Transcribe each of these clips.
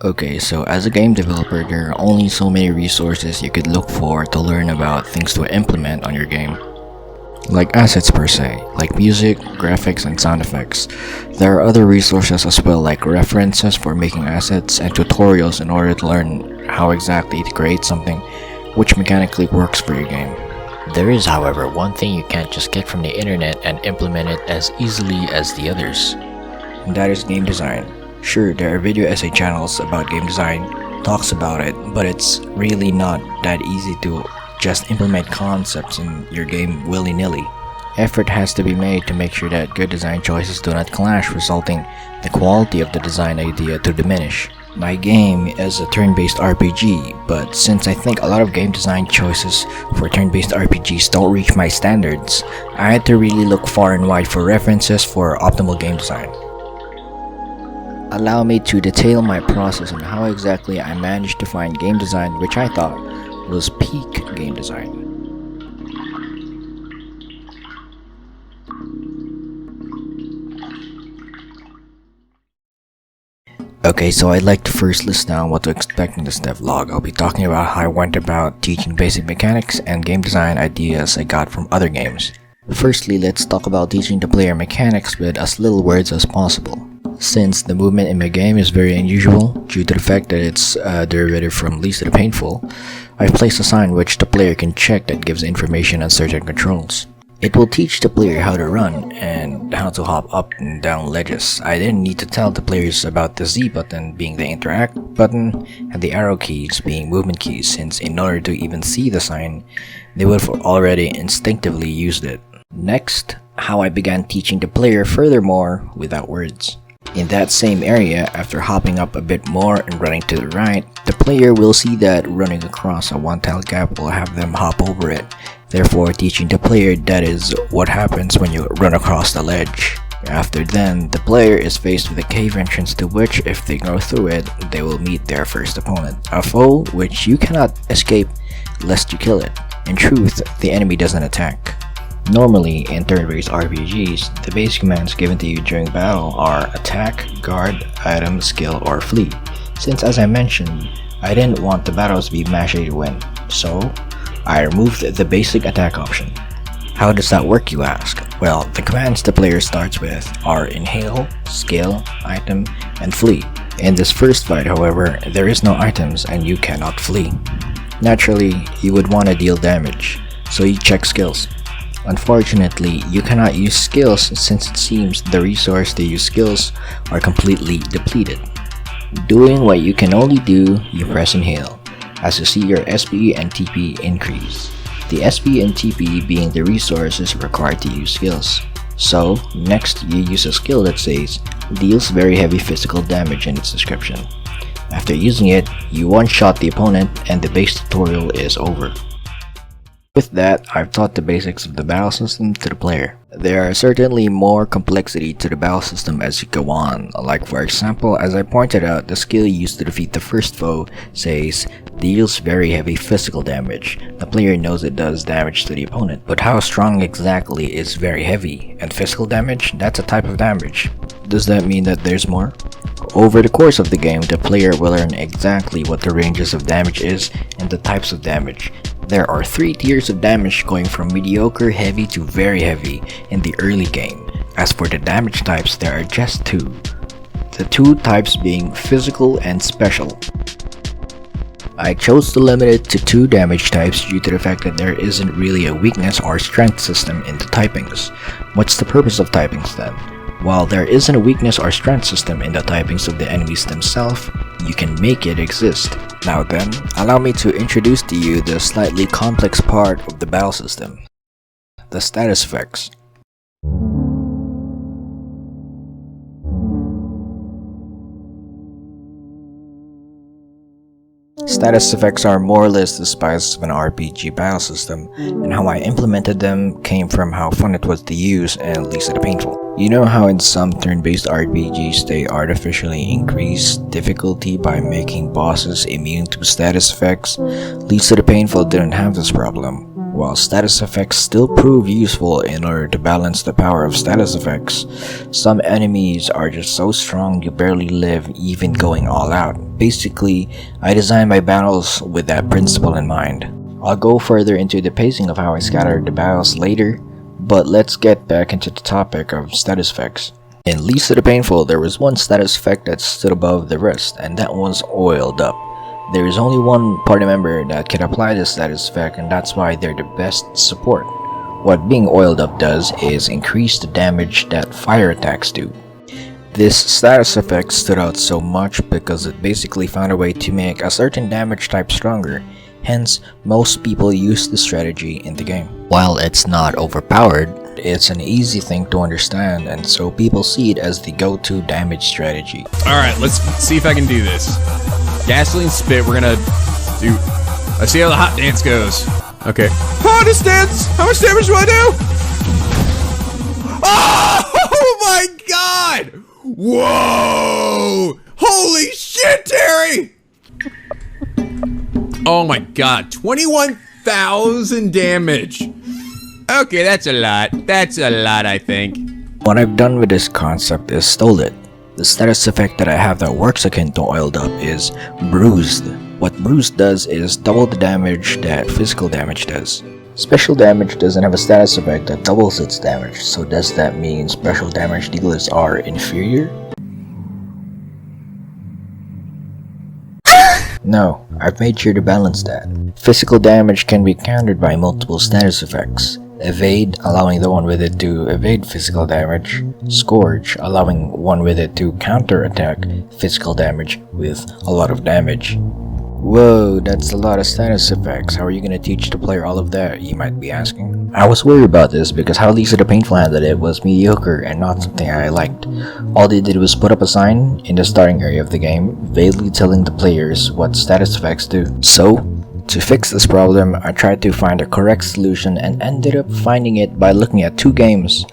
Okay, so as a game developer, there are only so many resources you could look for to learn about things to implement on your game. Like assets per se, like music, graphics, and sound effects. There are other resources as well, like references for making assets and tutorials in order to learn how exactly to create something which mechanically works for your game. There is, however, one thing you can't just get from the internet and implement it as easily as the others. And that is game design. Sure, there are video essay channels about game design, talks about it, but it's really not that easy to just implement concepts in your game willy-nilly. Effort has to be made to make sure that good design choices do not clash, resulting the quality of the design idea to diminish. My game is a turn-based RPG, but since I think a lot of game design choices for turn-based RPGs don't reach my standards, I had to really look far and wide for references for optimal game design. Allow me to detail my process on how exactly I managed to find game design which I thought was peak game design. Okay, so I'd like to first list down what to expect in this devlog. I'll be talking about how I went about teaching basic mechanics and game design ideas I got from other games. Firstly, let's talk about teaching the player mechanics with as little words as possible. Since the movement in my game is very unusual, due to the fact that it's a derivative from least to the painful, I've placed a sign which the player can check that gives information on certain controls. It will teach the player how to run and how to hop up and down ledges. I didn't need to tell the players about the Z button being the interact button and the arrow keys being movement keys, since in order to even see the sign, they would have already instinctively used it. Next, how I began teaching the player furthermore without words. In that same area, after hopping up a bit more and running to the right, the player will see that running across a one-tiled gap will have them hop over it, therefore teaching the player that is what happens when you run across the ledge. After then, the player is faced with a cave entrance to which, if they go through it, they will meet their first opponent, a foe which you cannot escape lest you kill it. In truth, the enemy doesn't attack. Normally, in turn-based RPGs, the basic commands given to you during battle are attack, guard, item, skill, or flee. Since as I mentioned, I didn't want the battles to be mash A to win, so I removed the basic attack option. How does that work, you ask? Well, the commands the player starts with are inhale, skill, item, and flee. In this first fight, however, there is no items and you cannot flee. Naturally, you would want to deal damage, so you check skills. Unfortunately, you cannot use skills since it seems the resource to use skills are completely depleted. Doing what you can only do, you press inhale, as you see your SP and TP increase. The SP and TP being the resources required to use skills. So, next you use a skill that says, deals very heavy physical damage in its description. After using it, you one-shot the opponent and the base tutorial is over. With that, I've taught the basics of the battle system to the player. There are certainly more complexity to the battle system as you go on, like for example, as I pointed out, the skill used to defeat the first foe says, deals very heavy physical damage. The player knows it does damage to the opponent, but how strong exactly is very heavy? And physical damage? That's a type of damage. Does that mean that there's more? Over the course of the game, the player will learn exactly what the ranges of damage is and the types of damage. There are 3 tiers of damage going from mediocre, heavy to very heavy in the early game. As for the damage types, there are just 2. The 2 types being physical and special. I chose to limit it to 2 damage types due to the fact that there isn't really a weakness or strength system in the typings. What's the purpose of typings then? While there isn't a weakness or strength system in the typings of the enemies themselves, you can make it exist. Now then, allow me to introduce to you the slightly complex part of the battle system, the status effects. Status effects are more or less the spice of an RPG battle system, and how I implemented them came from how fun it was to use and least of the painful. You know how in some turn-based RPGs they artificially increase difficulty by making bosses immune to status effects? Least of the Painful didn't have this problem. While status effects still prove useful in order to balance the power of status effects, some enemies are just so strong you barely live even going all out. Basically, I designed my battles with that principle in mind. I'll go further into the pacing of how I scattered the battles later, but let's get back into the topic of status effects. In Least of the Painful, there was one status effect that stood above the rest, and that was Oiled Up. There is only one party member that can apply this status effect, and that's why they're the best support. What being oiled up does is increase the damage that fire attacks do. This status effect stood out so much because it basically found a way to make a certain damage type stronger, hence most people use this strategy in the game. While it's not overpowered, It's an easy thing to understand, and so people see it as the go-to damage strategy. Alright, let's see if I can do this. Gasoline spit, we're gonna do... Let's see how the hot dance goes. Okay. Hottest dance! How much damage do I do? Oh my god! Whoa! Holy shit, Terry! Oh my god, 21,000 damage. Okay, that's a lot. That's a lot, I think. What I've done with this concept is stole it. The status effect that I have that works akin to Oiled Up is Bruised. What Bruised does is double the damage that physical damage does. Special damage doesn't have a status effect that doubles its damage, so does that mean special damage dealers are inferior? No, I've made sure to balance that. Physical damage can be countered by multiple status effects. Evade, allowing the one with it to evade physical damage. Scourge, allowing one with it to counter-attack physical damage with a lot of damage. Whoa, that's a lot of status effects. How are you gonna teach the player all of that, you might be asking? I was worried about this because how Least of the Painful handled it was mediocre and not something I liked. All they did was put up a sign in the starting area of the game, vaguely telling the players what status effects do. So, to fix this problem, I tried to find a correct solution and ended up finding it by looking at two games,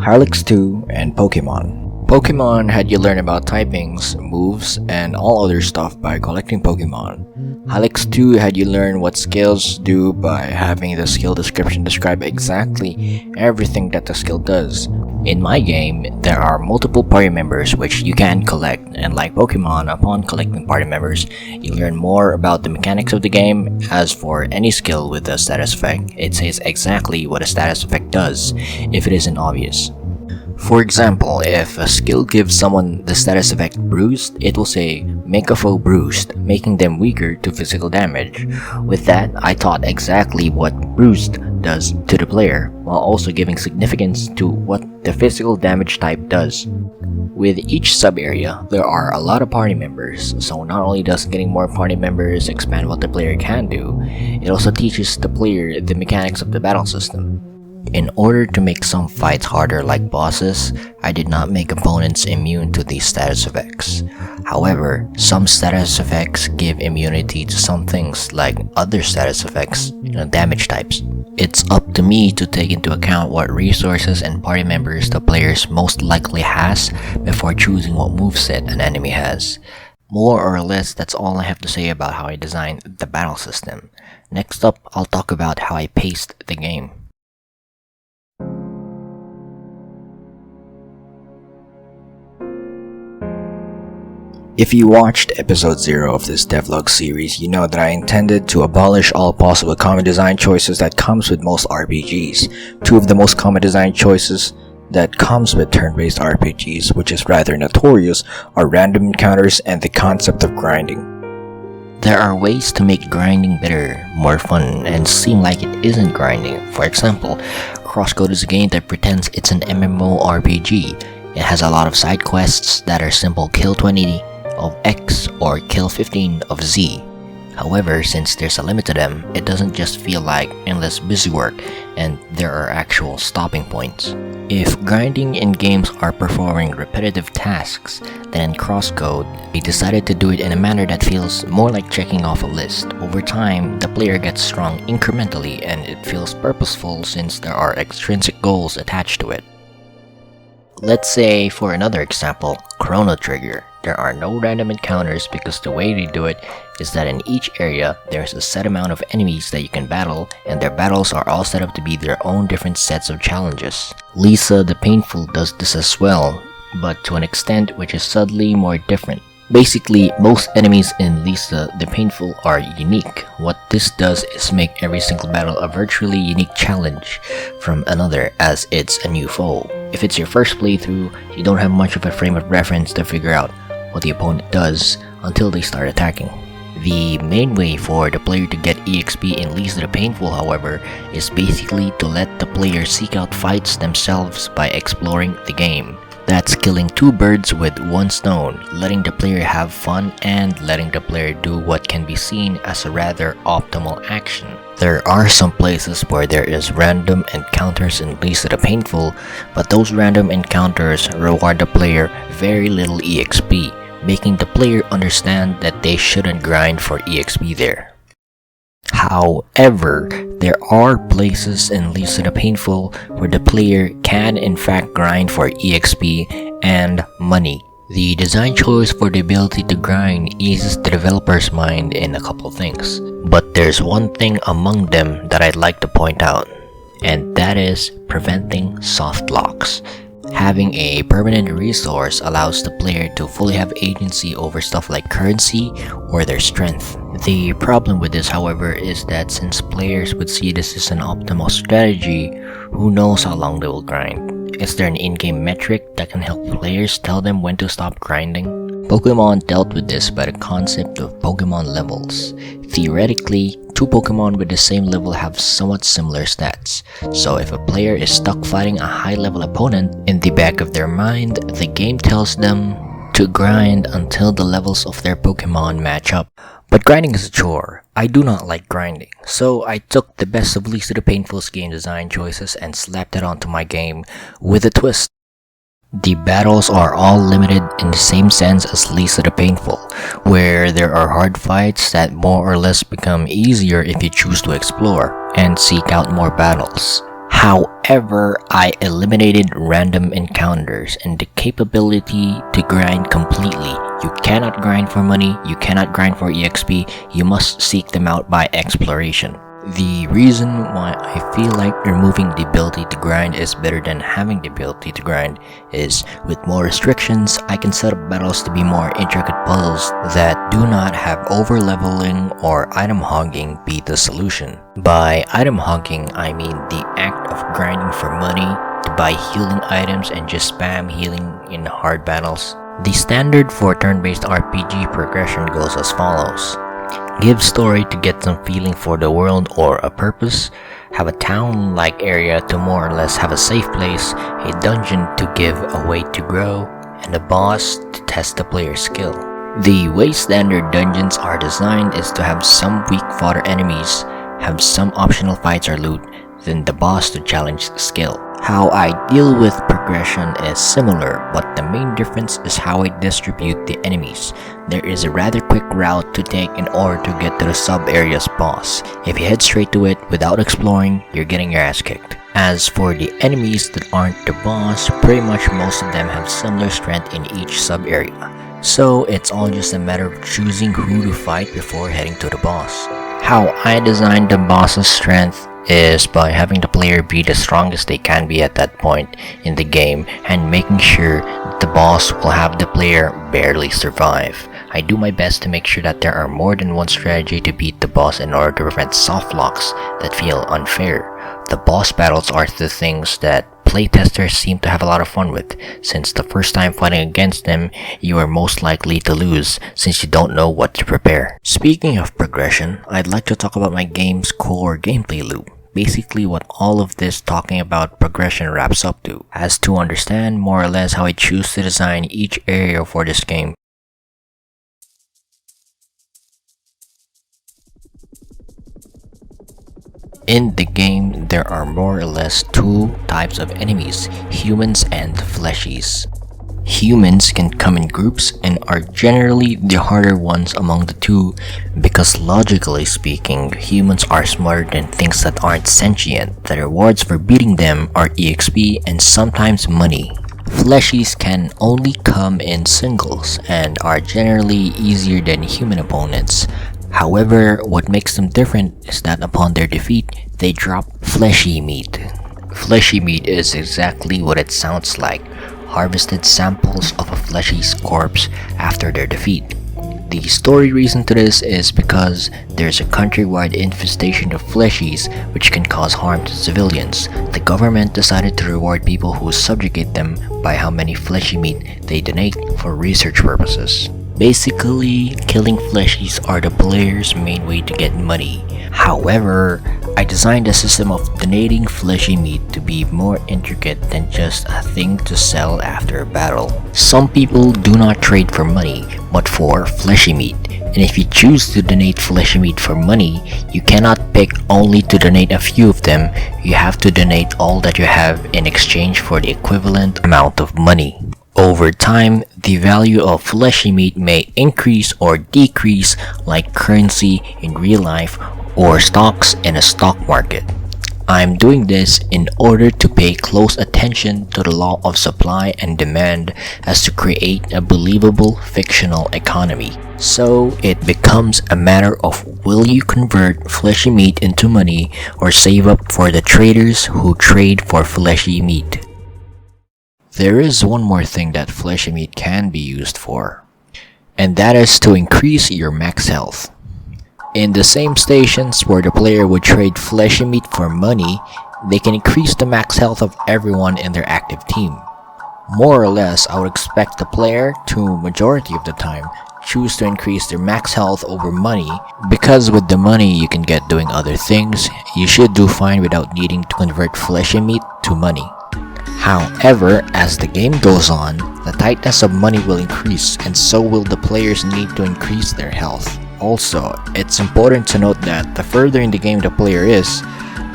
Hylics 2 and Pokemon. Pokemon had you learn about typings, moves, and all other stuff by collecting Pokemon. Hylics 2 had you learn what skills do by having the skill description describe exactly everything that the skill does. In my game, there are multiple party members which you can collect, and like Pokemon, upon collecting party members, you learn more about the mechanics of the game. As for any skill with a status effect, it says exactly what a status effect does, if it isn't obvious. For example, if a skill gives someone the status effect Bruised, it will say, make a foe bruised, making them weaker to physical damage. With that, I taught exactly what Bruised does to the player, while also giving significance to what the physical damage type does. With each sub-area, there are a lot of party members, so not only does getting more party members expand what the player can do, it also teaches the player the mechanics of the battle system. In order to make some fights harder like bosses, I did not make opponents immune to these status effects. However, some status effects give immunity to some things like other status effects, damage types. It's up to me to take into account what resources and party members the players most likely has before choosing what moveset an enemy has. More or less, that's all I have to say about how I designed the battle system. Next up, I'll talk about how I paced the game. If you watched episode 0 of this devlog series, you know that I intended to abolish all possible common design choices that comes with most RPGs. Two of the most common design choices that comes with turn-based RPGs, which is rather notorious, are random encounters and the concept of grinding. There are ways to make grinding better, more fun, and seem like it isn't grinding. For example, Crosscode is a game that pretends it's an MMORPG. It has a lot of side quests that are simple kill 20 of X or kill 15 of Z. However, since there's a limit to them, it doesn't just feel like endless busywork, and there are actual stopping points. If grinding in games are performing repetitive tasks, then in Crosscode, we decided to do it in a manner that feels more like checking off a list. Over time, the player gets strong incrementally, and it feels purposeful since there are extrinsic goals attached to it. Let's say, for another example, Chrono Trigger. There are no random encounters because the way they do it is that in each area, there's a set amount of enemies that you can battle, and their battles are all set up to be their own different sets of challenges. Lisa the Painful does this as well, but to an extent which is subtly more different. Basically, most enemies in Lisa the Painful are unique. What this does is make every single battle a virtually unique challenge from another, as it's a new foe. If it's your first playthrough, you don't have much of a frame of reference to figure out what the opponent does until they start attacking. The main way for the player to get EXP in Lisa the Painful, however, is basically to let the player seek out fights themselves by exploring the game. That's killing two birds with one stone, letting the player have fun and letting the player do what can be seen as a rather optimal action. There are some places where there is random encounters in Lisa the Painful, but those random encounters reward the player very little EXP, making the player understand that they shouldn't grind for EXP there. However, there are places in Lisa the Painful where the player can in fact grind for EXP and money. The design choice for the ability to grind eases the developer's mind in a couple things, but there's one thing among them that I'd like to point out, and that is preventing soft locks. Having a permanent resource allows the player to fully have agency over stuff like currency or their strength. The problem with this, however, is that since players would see this as an optimal strategy, who knows how long they will grind? Is there an in-game metric that can help players tell them when to stop grinding? Pokemon dealt with this by the concept of Pokemon levels. Theoretically, two Pokemon with the same level have somewhat similar stats, so if a player is stuck fighting a high-level opponent, in the back of their mind, the game tells them to grind until the levels of their Pokemon match up. But grinding is a chore. I do not like grinding, so I took the best of Lisa the Painful's game design choices and slapped it onto my game with a twist. The battles are all limited in the same sense as Lisa the Painful, where there are hard fights that more or less become easier if you choose to explore and seek out more battles. However, I eliminated random encounters and the capability to grind completely. You cannot grind for money, you cannot grind for EXP, you must seek them out by exploration. The reason why I feel like removing the ability to grind is better than having the ability to grind is, with more restrictions, I can set up battles to be more intricate puzzles that do not have over-leveling or item hogging be the solution. By item hogging, I mean the act of grinding for money to buy healing items and just spam healing in hard battles. The standard for turn-based RPG progression goes as follows. Give story to get some feeling for the world or a purpose, have a town-like area to more or less have a safe place, a dungeon to give a way to grow, and a boss to test the player's skill. The way standard dungeons are designed is to have some weak fodder enemies, have some optional fights or loot, then the boss to challenge the skill. How I deal with progression is similar, but the main difference is how I distribute the enemies. There is a rather quick route to take in order to get to the sub-area's boss. If you head straight to it without exploring, you're getting your ass kicked. As for the enemies that aren't the boss, pretty much most of them have similar strength in each sub-area. So it's all just a matter of choosing who to fight before heading to the boss. How I designed the boss's strength is by having the player be the strongest they can be at that point in the game and making sure that the boss will have the player barely survive. I do my best to make sure that there are more than one strategy to beat the boss in order to prevent soft locks that feel unfair. The boss battles are the things that playtesters seem to have a lot of fun with, since the first time fighting against them, you are most likely to lose since you don't know what to prepare. Speaking of progression, I'd like to talk about my game's core gameplay loop. Basically what all of this talking about progression wraps up to, as to understand more or less how I choose to design each area for this game. In the game, there are more or less two types of enemies, humans and fleshies. Humans can come in groups and are generally the harder ones among the two because logically speaking, humans are smarter than things that aren't sentient. The rewards for beating them are EXP and sometimes money. Fleshies can only come in singles and are generally easier than human opponents. However, what makes them different is that upon their defeat, they drop fleshy meat. Fleshy meat is exactly what it sounds like, harvested samples of a fleshy's corpse after their defeat. The story reason to this is because there's a countrywide infestation of fleshies which can cause harm to civilians. The government decided to reward people who subjugate them by how many fleshy meat they donate for research purposes. Basically, killing fleshies are the player's main way to get money. However, I designed a system of donating fleshy meat to be more intricate than just a thing to sell after a battle. Some people do not trade for money, but for fleshy meat. And if you choose to donate fleshy meat for money, you cannot pick only to donate a few of them. You have to donate all that you have in exchange for the equivalent amount of money. Over time, the value of fleshy meat may increase or decrease like currency in real life or stocks in a stock market. I'm doing this in order to pay close attention to the law of supply and demand as to create a believable fictional economy. So it becomes a matter of will you convert fleshy meat into money or save up for the traders who trade for fleshy meat. There is one more thing that fleshy meat can be used for, and that is to increase your max health. In the same stations where the player would trade fleshy meat for money, they can increase the max health of everyone in their active team. More or less, I would expect the player to, majority of the time, choose to increase their max health over money, because with the money you can get doing other things, you should do fine without needing to convert fleshy meat to money. However, as the game goes on, the tightness of money will increase and so will the players need to increase their health. Also, it's important to note that the further in the game the player is,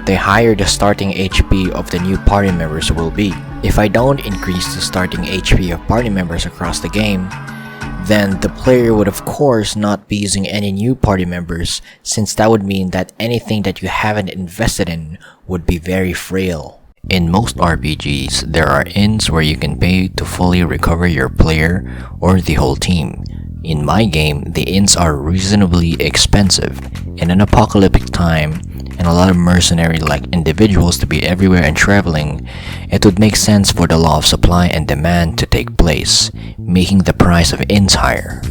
the higher the starting HP of the new party members will be. If I don't increase the starting HP of party members across the game, then the player would of course not be using any new party members, since that would mean that anything that you haven't invested in would be very frail. In most RPGs, there are inns where you can pay to fully recover your player or the whole team. In my game, the inns are reasonably expensive. In an apocalyptic time, and a lot of mercenary-like individuals to be everywhere and traveling, it would make sense for the law of supply and demand to take place, making the price of inns higher.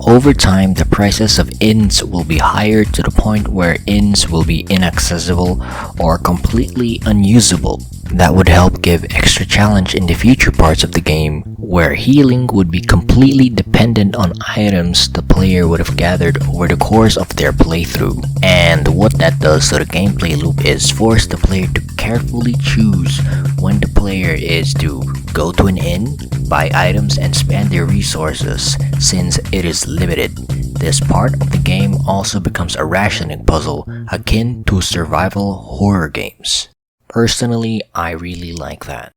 Over time, the prices of inns will be higher to the point where inns will be inaccessible or completely unusable. That would help give extra challenge in the future parts of the game, where healing would be completely dependent on items the player would have gathered over the course of their playthrough. And what that does to the gameplay loop is force the player to carefully choose when the player is to go to an inn, buy items and spend their resources, since it is limited. This part of the game also becomes a rationing puzzle akin to survival horror games. Personally, I really like that.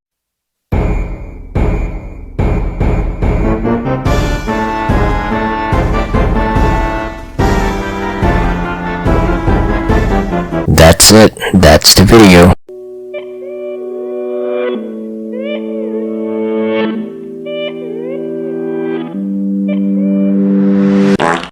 That's it. That's the video.